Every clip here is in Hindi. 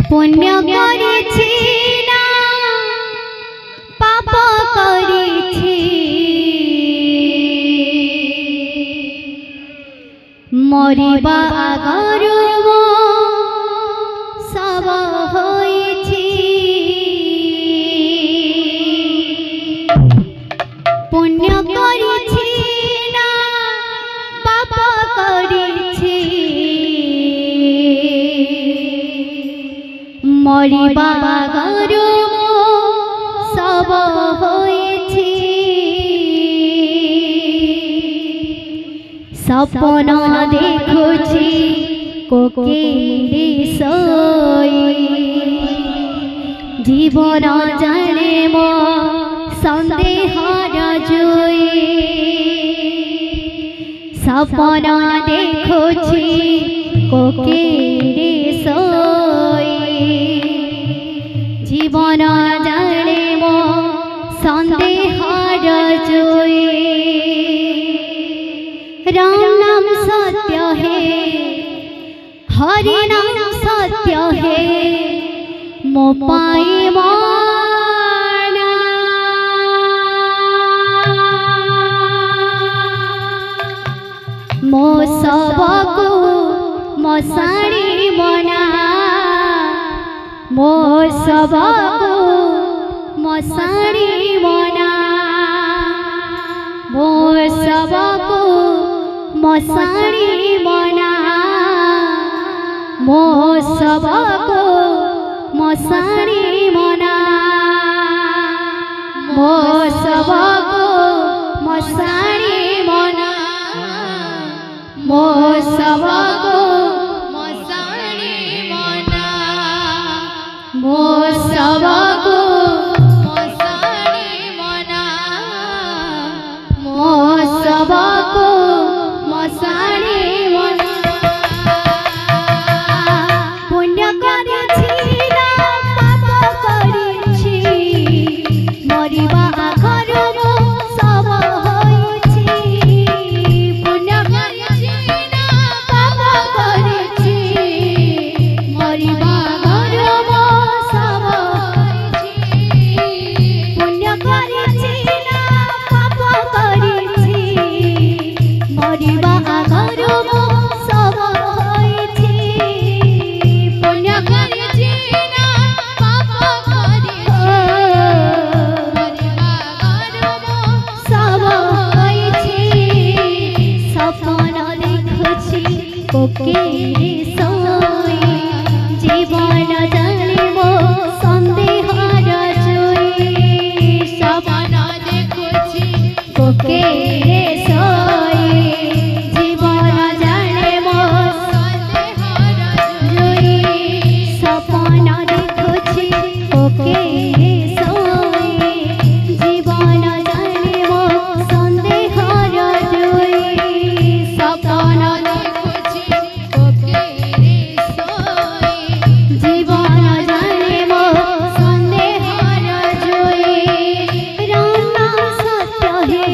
पुण्य करेछि ना पाप करेछि मरिबा आगरु सब होइछि पुण्य करेछि ना पाप करेछि मरिबा आगरु सब होइछि सपन देखुछि कोकिली सोई जीवन जाने मो संदेहर जोई सपन देखुछि कोकिली सोई जीवन जाने मो संदेहर जोई राम नाम सत्य है हरि नाम सत्य है मो पाई माना मो सबको मसाणी मना मो सबको मसाणी मना मो सबको मसाणी मना मो सबको मसाणी मना मो सबको मसाणी मना मो सबको मसाणी मना मो सबको मसाणी मना मो सबको मसाणी मना पुण्य करेछि ना पाप करेछि मरिबा आगरु मो सब होइछि पुण्य करेछि ना पाप करेछि मरिबा आगरु मो सब होइछि पुण्य करेछि ना पाप करेछि मरिबा आगरु मो सब होइछि पुण्य करेछि ना पाप करेछि मरिबा आगरु मो सब होइछि सपन देखुछि कोकिली सोई जीवन जाने मो संदेहर जोई सपन देखुछि कोकिली सोई जीवन जाने मो संदेहर जोई सपन देखुछि कोकिली सोई जीवन जाने मो संदेहर जोई सपन देखुछि कोकिली सोई जीवन जाने मो संदेहर जोई राम नाम सत्य है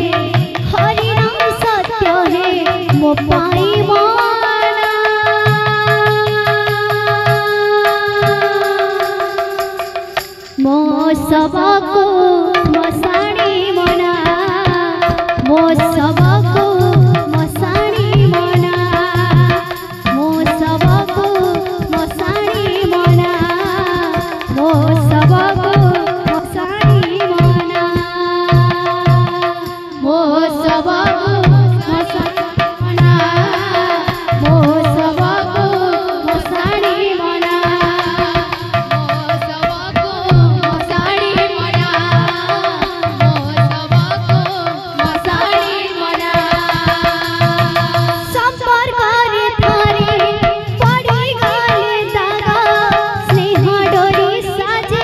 हरि नाम सत्य है मो पाई माना मो सबको मसाणी मना मो सबको मसाणी मना मो सबको मसाणी मना मो सबको मसाणी मना मो सबको मसाणी मना मो सबको मसाणी मना मो सबको मसाणी मना मो सबको मसाणी मना संपर्क रे थारे पड़ी गले दागा स्नेह डोरी साजे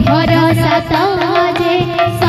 भरोसा तो जे